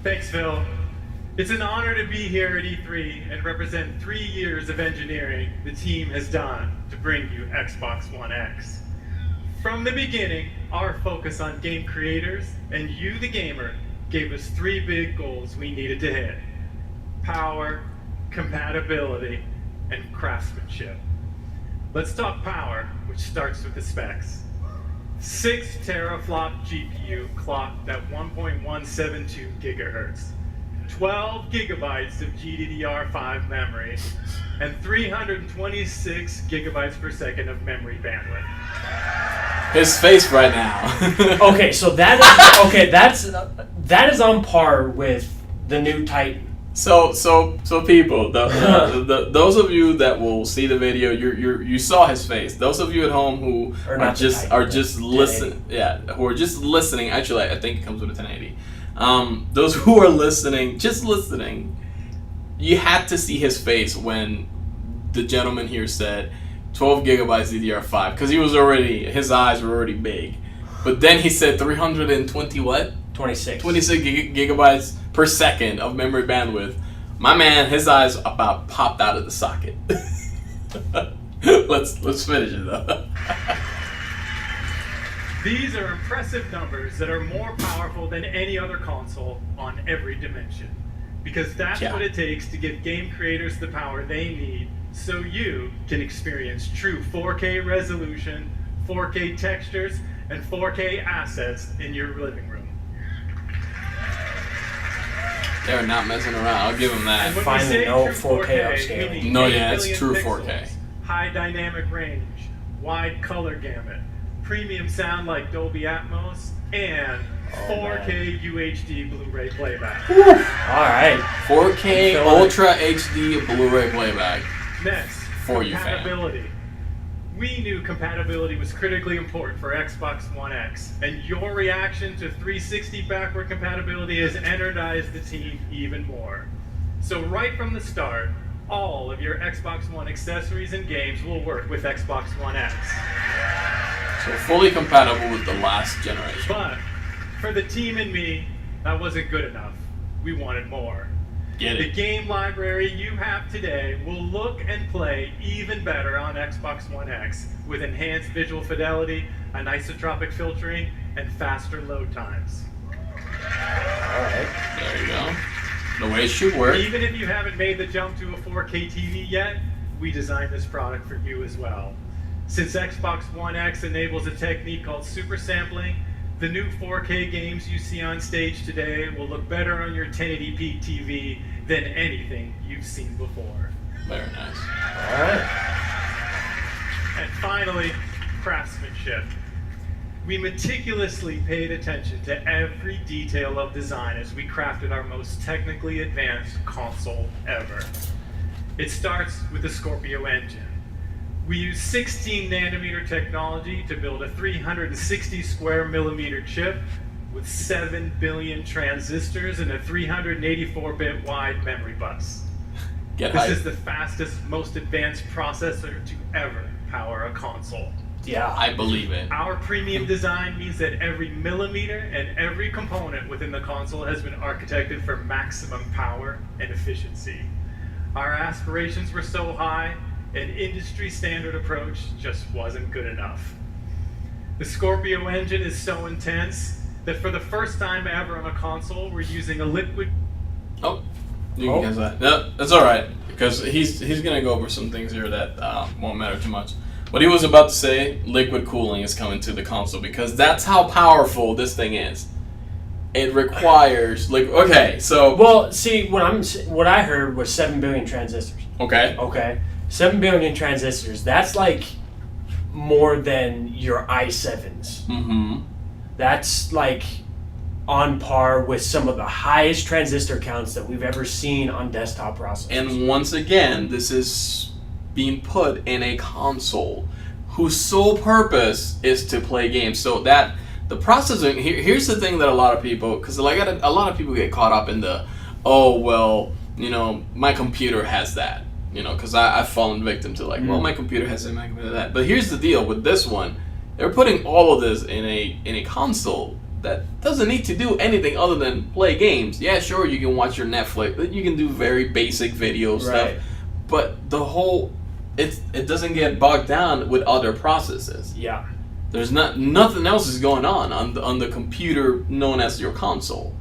Thanks, Phil. It's an honor to be here at E3 and represent 3 years of engineering the team has done to bring you Xbox One X. From the beginning, our focus on game creators and you, the gamer, gave us 3 big goals we needed to hit: power, compatibility, and craftsmanship. Let's talk power, which starts with the specs. 6 teraflop GPU clocked at 1.172 gigahertz. 12 gigabytes of GDDR5 memory, and 326 gigabytes per second of memory bandwidth. His face right now. Okay, so that is on par with the new Titan. So people, those of you that will see the video, you saw his face. Those of you at home who are just listening. Actually, I think it comes with a 1080. Those who are listening, just listening, you had to see his face when the gentleman here said 12 gigabytes DDR5 because his eyes were already big. But then he said 320 what? 26 gigabytes per second of memory bandwidth. My man, his eyes about popped out of the socket. Let's finish it though. These are impressive numbers that are more powerful than any other console on every dimension. Because that's what it takes to give game creators the power they need so you can experience true 4K resolution, 4K textures, and 4K assets in your living room. They're not messing around. I'll give them that. And when Finally, we say no true 4K 4K, upscaling. we mean No, 8 yeah, it's billion true pixels, 4K. high dynamic range, wide color gamut, premium sound like Dolby Atmos, and 4K UHD Blu-ray playback. All right. 4K Feel Ultra HD Blu-ray playback. Next, For you, fam. compatibility. We knew compatibility was critically important for Xbox One X, and your reaction to 360 backward compatibility has energized the team even more. So right from the start, all of your Xbox One accessories and games will work with Xbox One X. So fully compatible with the last generation. But for the team and me, that wasn't good enough. We wanted more. Get The it? game library you have today will look and play even better on Xbox One X with enhanced visual fidelity, anisotropic filtering, and faster load times. All right. There you go. The way it should work. Even if you haven't made the jump to a 4K TV yet, we designed this product for you as well. Since Xbox One X enables a technique called super sampling, the new 4K games you see on stage today will look better on your 1080p TV than anything you've seen before. Very nice. All right. And finally, craftsmanship. We meticulously paid attention to every detail of design as we crafted our most technically advanced console ever. It starts with the Scorpio engine. We use 16 nanometer technology to build a 360 square millimeter chip with 7 billion transistors and a 384-bit wide memory bus. Get This hype. is the fastest, most advanced processor to ever power a console. Yeah. I believe it. Our premium design means that every millimeter and every component within the console has been architected for maximum power and efficiency. Our aspirations were so high, an industry standard approach just wasn't good enough. The Scorpio engine is so intense that for the first time ever on a console, we're using a liquid. Oh, you can guess that. No, that's all right because he's gonna go over some things here that won't matter too much. What he was about to say, liquid cooling is coming to the console because that's how powerful this thing is. It requires okay, so Well, see, what I heard was 7 billion transistors. okay, Okay. 7 billion transistors. That's like more than your i7s. mm-hmm. That's like on par with some of the highest transistor counts that we've ever seen on desktop processors. And once again, this is being put in a console whose sole purpose is to play games. So that the processing here's the thing that a lot of people, because a lot of people get caught up in the, oh well, my computer has that, because I've fallen victim to well, my computer has that, my computer has that. But here's the deal with this one, they're putting all of this in a console that doesn't need to do anything other than play games. Yeah, sure, you can watch your Netflix, but you can do very basic video stuff. But the whole it doesn't get bogged down with other processes. Yeah. There's nothing else is going on the computer known as your console.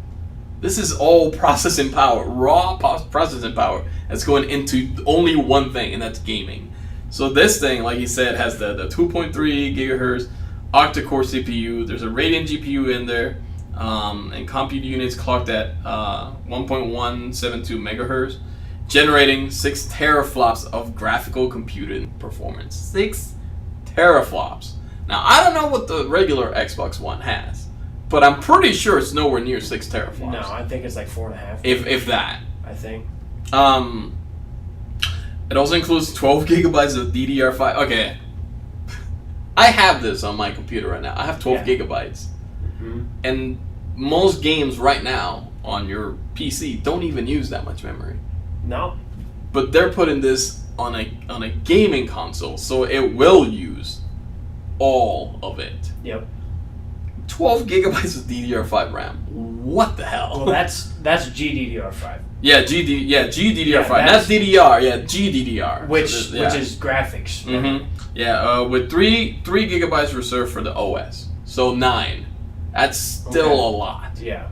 This is all processing power, raw processing power that's going into only one thing, and that's gaming. So this thing, like he said, has the 2.3 gigahertz octa-core CPU. There's a Radeon GPU in there, and compute units clocked at 1.172 megahertz, generating 6 teraflops of graphical computing performance. 6 teraflops. Now, I don't know what the regular Xbox One has, but I'm pretty sure it's nowhere near 6 teraflops. No, I think it's like 4.5. If that. I think. It also includes 12 gigabytes of DDR5. Okay. I have this on my computer right now. I have 12 gigabytes. Mm-hmm. And most games right now on your PC don't even use that much memory. No. But they're putting this on a gaming console, so it will use all of it. Yep. 12 gigabytes of DDR5 RAM. What the hell? Well, that's GDDR5. Yeah, GDDR5. Yeah, Not DDR. Yeah, GDDR. Which So is graphics. Mm-hmm. Yeah, with 3 gigabytes reserved for the OS. So 9. That's still a lot. Yeah.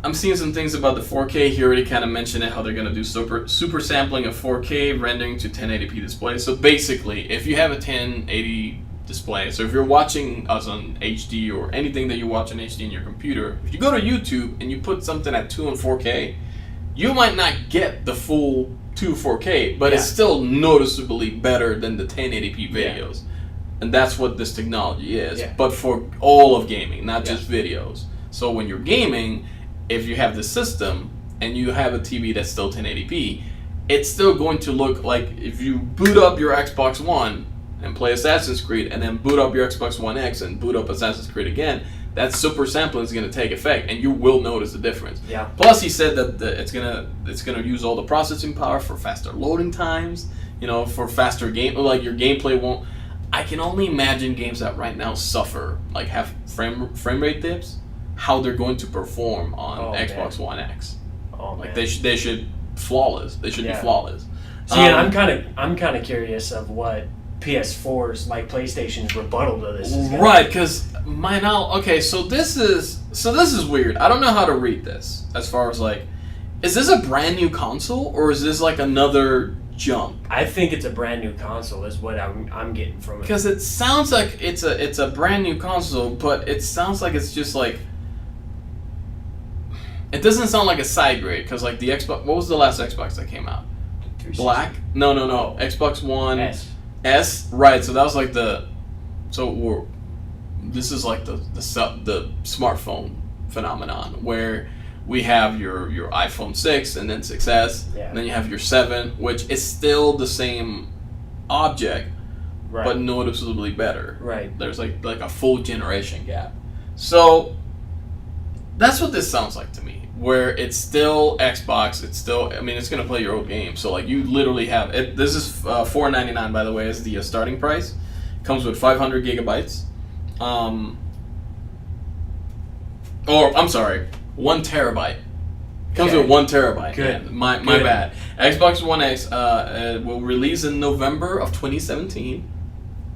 I'm seeing some things about the 4K. He already kind of mentioned it, how they're going to do super sampling of 4K, rendering to 1080p display. So basically, if you have a 1080 display, so if you're watching us on HD or anything that you watch in HD in your computer, if you go to YouTube and you put something at 2 and 4K, you might not get the full 2 4K, but it's still noticeably better than the 1080p videos. Yeah. And that's what this technology is, but for all of gaming, not just videos. So when you're gaming, if you have the system and you have a TV that's still 1080p, it's still going to look like if you boot up your Xbox One and play Assassin's Creed and then boot up your Xbox One X and boot up Assassin's Creed again, that super sampling is going to take effect and you will notice the difference. Yeah. Plus he said that it's going to use all the processing power for faster loading times, for faster game, like your gameplay won't. I can only imagine games that right now suffer, like have frame rate dips, how they're going to perform on Xbox One X. Oh man. Like they should flawless. They should be flawless. See, and I'm kind of curious of what PS4's like PlayStation's rebuttal to this is. Right, because so this is weird. I don't know how to read this as far as like, is this a brand new console or is this like another jump? I think it's a brand new console is what I'm getting from it. Because it sounds like it's a brand new console, but it sounds like it's just like, it doesn't sound like a side grade, because like the Xbox, what was the last Xbox that came out? Black? No. Xbox One S. Right. So that was like this is like the smartphone phenomenon where we have your iPhone 6 and then 6S, and then you have your 7, which is still the same object, but noticeably better. Right. There's like a full generation gap. So that's what this sounds like to me, where it's still Xbox, it's still, it's going to play your old game. So like you literally have it. This is $499, by the way, is the starting price. Comes with 500 gigabytes. Or I'm sorry, 1 terabyte. Comes with 1 terabyte. Good. Yeah, my bad. Xbox One X will release in November of 2017.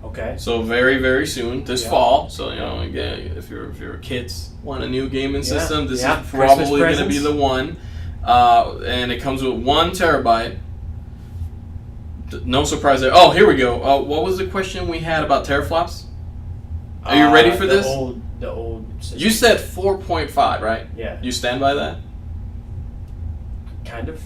Okay. So very, very soon, this fall. So again, if your kids want a new gaming system, this is probably going to be the one. And it comes with 1 terabyte. No surprise there. Oh, here we go. What was the question we had about teraflops? Are you ready for this? The old system. You said 4.5, right? Yeah. You stand by that? Kind of.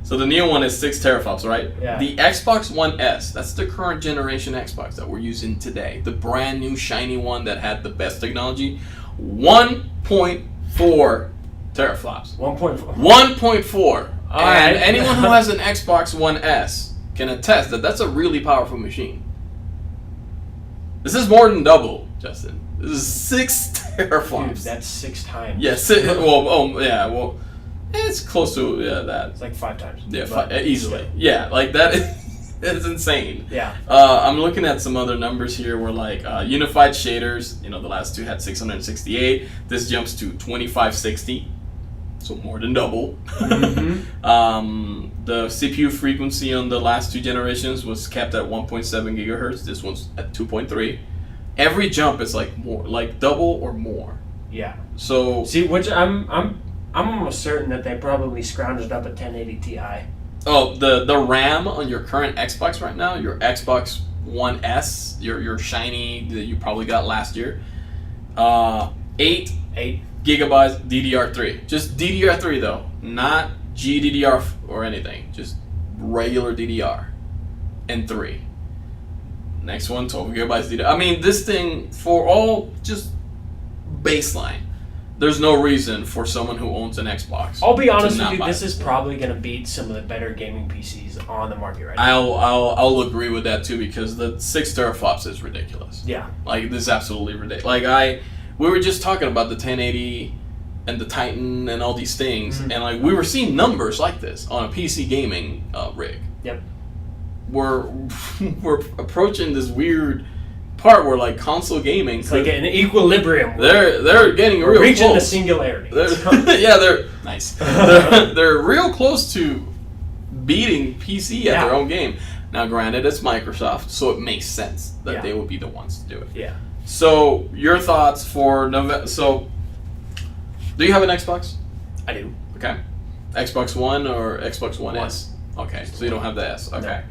So the new one is 6 teraflops, right? Yeah. The Xbox One S, that's the current generation Xbox that we're using today. The brand new shiny one that had the best technology. 1.4 teraflops. 1.4. 1.4. All and right. anyone who has an Xbox One S can attest that that's a really powerful machine. This is more than double, Justin. This is 6 teraflops. Dude, that's 6 times. Yes. It's close to that. It's like 5 times. Yeah, easily. Yeah, like that is insane. Yeah. I'm looking at some other numbers here where like unified shaders, the last two had 668. This jumps to 2560. So more than double. Mm-hmm. The CPU frequency on the last 2 generations was kept at 1.7 gigahertz. This one's at 2.3. Every jump is like more, like double or more. Yeah. So see, which I'm almost certain that they probably scrounged up a 1080 Ti. Oh, the RAM on your current Xbox right now, your Xbox One S, your shiny that you probably got last year, 8 gigabytes DDR3. Just DDR3 though, not GDDR or anything. Just regular DDR and 3. Next one, 12 gigabytes DDR. This thing, for all just baseline, there's no reason for someone who owns an Xbox. I'll be honest with you, this is probably going to beat some of the better gaming PCs on the market right now. I'll agree with that too, because the 6 teraflops is ridiculous. Yeah. Like, this is absolutely ridiculous. Like, we were just talking about the 1080 and the Titan and all these things, and like we were seeing numbers like this on a PC gaming rig. Yep. We're approaching this weird part where like console gaming, it's like an equilibrium. They're getting real reaching close. the singularity. They're nice. They're real close to beating PC at their own game. Now, granted, it's Microsoft, so it makes sense that they would be the ones to do it. Yeah. So, your thoughts for November? So, do you have an Xbox? I do. Okay. Xbox One or Xbox One S? Okay, so you don't have the S. Okay. No.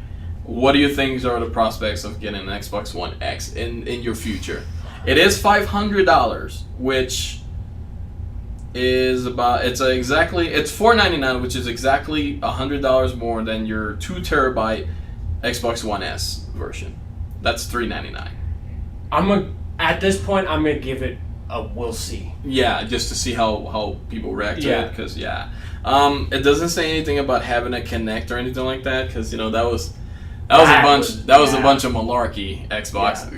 What do you think are the prospects of getting an Xbox One X in your future? It is $500, which is about it's $499, which is exactly $100 more than your 2 terabyte Xbox One S version. That's $399. At this point, I'm gonna give it a we'll see. Yeah, just to see how people react to it, because it doesn't say anything about having a Kinect or anything like that, because that was a bunch of malarkey. Xbox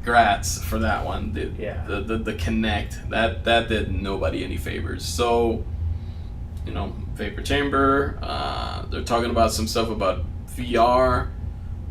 grats for that one. The Kinect that did nobody any favors. So vapor chamber. They're talking about some stuff about VR.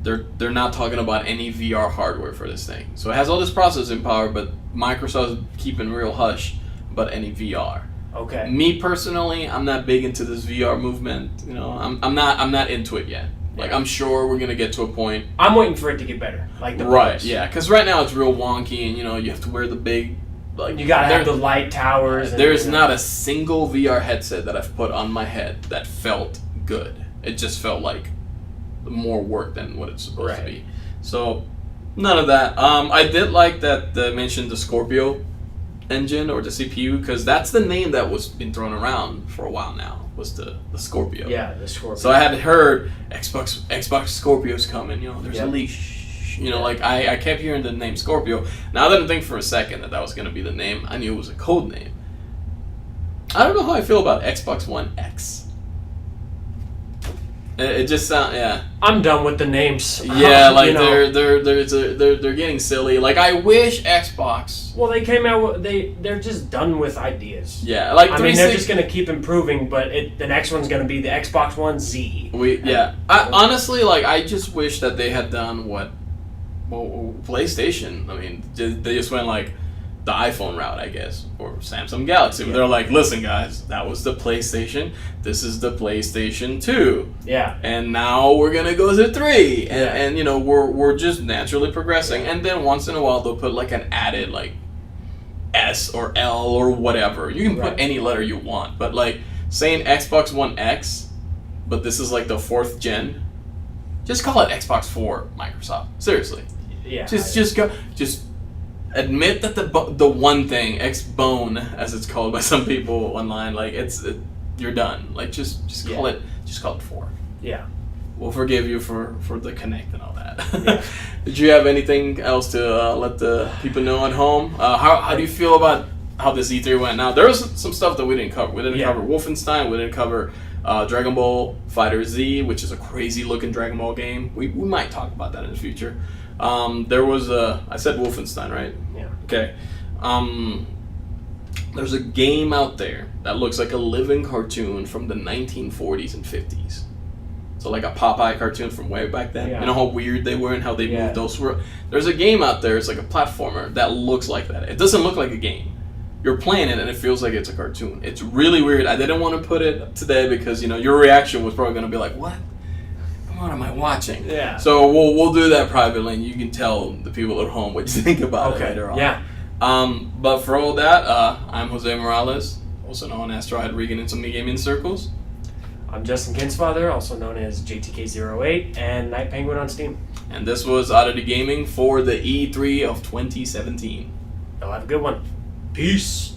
They're not talking about any VR hardware for this thing. So it has all this processing power, but Microsoft's keeping real hush about any VR. Okay. Me personally, I'm not big into this VR movement. I'm not into it yet. Like, I'm sure we're gonna get to a point. I'm waiting for it to get better. Like the right, yeah, because right now it's real wonky, and you have to wear the big, like you gotta have the light towers. There's not a single VR headset that I've put on my head that felt good. It just felt like more work than what it's supposed to be. So none of that. I did like that they mentioned the Scorpio engine or the CPU, because that's the name that was been thrown around for a while now. Was the Scorpio. Yeah, the Scorpio. So I had heard Xbox Scorpio's coming, there's a leash. Like I kept hearing the name Scorpio. Now I didn't think for a second that was going to be the name. I knew it was a code name. I don't know how I feel about Xbox One X. It just sounds I'm done with the names. Yeah, like they're getting silly. Like I wish Xbox. Well, they came out. They're just done with ideas. Yeah, like they're just gonna keep improving, but the next one's gonna be the Xbox One Z. Honestly, like I just wish that they had done what PlayStation. I mean, they just went like the iPhone route, I guess, or Samsung Galaxy. Yeah. They're like, listen, guys, that was the PlayStation. This is the PlayStation 2. Yeah. And now we're gonna go to 3, and we're just naturally progressing. And then once in a while they'll put like an added like S or L or whatever. You can put any letter you want, but like saying Xbox One X, but this is like the 4th gen. Just call it Xbox 4, Microsoft. Seriously. Yeah. Just admit that the one thing, X-Bone, as it's called by some people online, like you're done. Like just call it 4. Yeah. We'll forgive you for the Kinect and all that. Yeah. Did you have anything else to let the people know at home? How do you feel about how this E3 went? Now there was some stuff that we didn't cover. We didn't cover Wolfenstein. We didn't cover Dragon Ball Fighter Z, which is a crazy looking Dragon Ball game. We might talk about that in the future. There was I said Wolfenstein, right? Yeah. Okay. There's a game out there that looks like a living cartoon from the 1940s and 50s. So like a Popeye cartoon from way back then. Yeah. You know how weird they were and how they moved those. There's a game out there, it's like a platformer that looks like that. It doesn't look like a game. You're playing it and it feels like it's a cartoon. It's really weird. I didn't want to put it today because your reaction was probably going to be like, what am I watching? Yeah. So we'll do that privately, and you can tell the people at home what you think about it later on. Yeah. But for all that, I'm José Morales, also known as StrawHatRican in some gaming circles. I'm Justin Kinsfather, also known as JTK08, and Night Penguin on Steam. And this was Oddity Gaming for the E3 of 2017. Y'all have a good one. Peace.